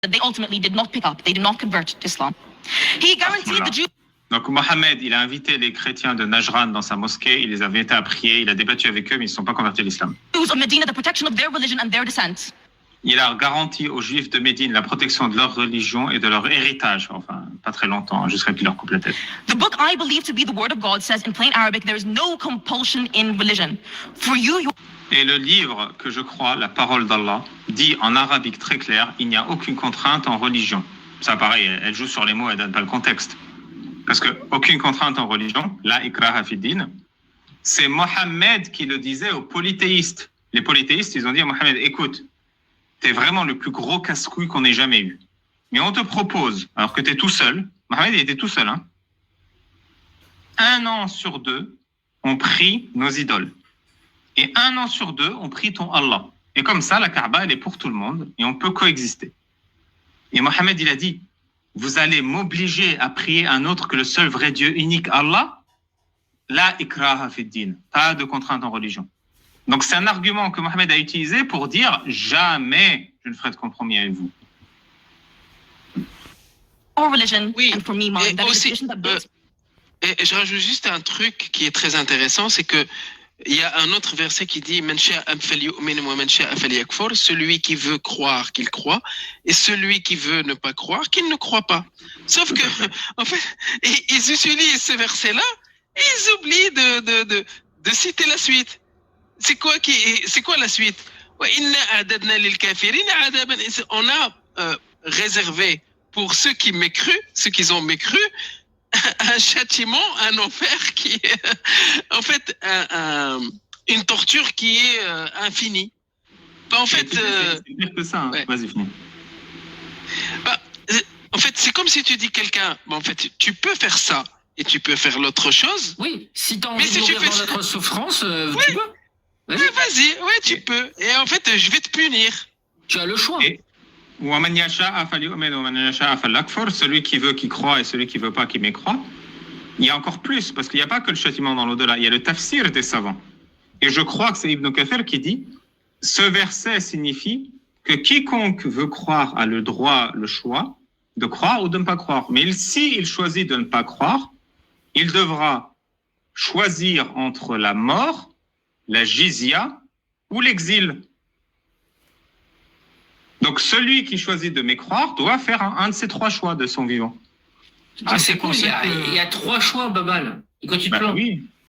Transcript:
that they ultimately did not pick up. They did not convert to Islam. He guaranteed the Jews. Donc Mohammed, il a invité les chrétiens de Najran dans sa mosquée, il les a invités à prier, il a débattu avec eux, mais ils ne sont pas convertis à l'islam. Of Medina, the protection of their religion and their descent. Il a garanti aux Juifs de Médine la protection de leur religion et de leur héritage. Enfin, pas très longtemps, jusqu'à qu'il leur coupe la tête. The book I believe to be the word of God says in plain Arabic, there is no compulsion in religion. For you. Et le livre que je crois, la parole d'Allah, dit en arabique très clair, il n'y a aucune contrainte en religion. Ça, pareil, elle joue sur les mots, elle donne pas le contexte. Parce que aucune contrainte en religion, la ikraha fi din, c'est Mohammed qui le disait aux polythéistes. Les polythéistes, ils ont dit à Mohammed, écoute, t'es vraiment le plus gros casse-couille qu'on ait jamais eu. Mais on te propose, alors que t'es tout seul, Mohammed il était tout seul, hein, 1 an sur 2, on prie nos idoles. Et 1 an sur 2, on prie ton Allah. Et comme ça, la Kaaba, elle est pour tout le monde et on peut coexister. Et Mohammed, il a dit, vous allez m'obliger à prier un autre que le seul vrai Dieu unique, Allah, la ikraha fi din, pas de contrainte en religion. Donc c'est un argument que Mohammed a utilisé pour dire jamais je ne ferai de compromis avec vous. Oui, et aussi, et je rajoute juste un truc qui est très intéressant, c'est que il y a un autre verset qui dit celui qui veut croire qu'il croit et celui qui veut ne pas croire qu'il ne croit pas. Sauf que en fait ils utilisent ce verset là et ils oublient de citer la suite. C'est quoi la suite? On a réservé pour ceux qui mécru, ceux qui ont mécru, un châtiment, un enfer qui est en fait une torture qui est infinie. En fait, c'est pire que ça. Hein. Ouais. Vas-y, finis. En fait, c'est comme si tu dis quelqu'un, en fait, tu peux faire ça et tu peux faire l'autre chose. Oui, si t'as envie de mourir dans notre souffrance, oui. Tu peux. Vas-y, ouais, tu peux. Et en fait, je vais te punir. Tu as le choix. Celui qui veut, qui croit, et celui qui veut pas, qui mécroit. Il y a encore plus, parce qu'il n'y a pas que le châtiment dans l'au-delà, il y a le tafsir des savants. Et je crois que c'est Ibn Kathir qui dit, ce verset signifie que quiconque veut croire a le droit, le choix, de croire ou de ne pas croire. Mais s'il choisit de ne pas croire, il devra choisir entre la mort, la jizya ou l'exil. Donc, celui qui choisit de mécroire doit faire un de ces 3 choix de son vivant. C'est cool, il y a 3 choix, Babal. Et quand tu te plantes. Oui.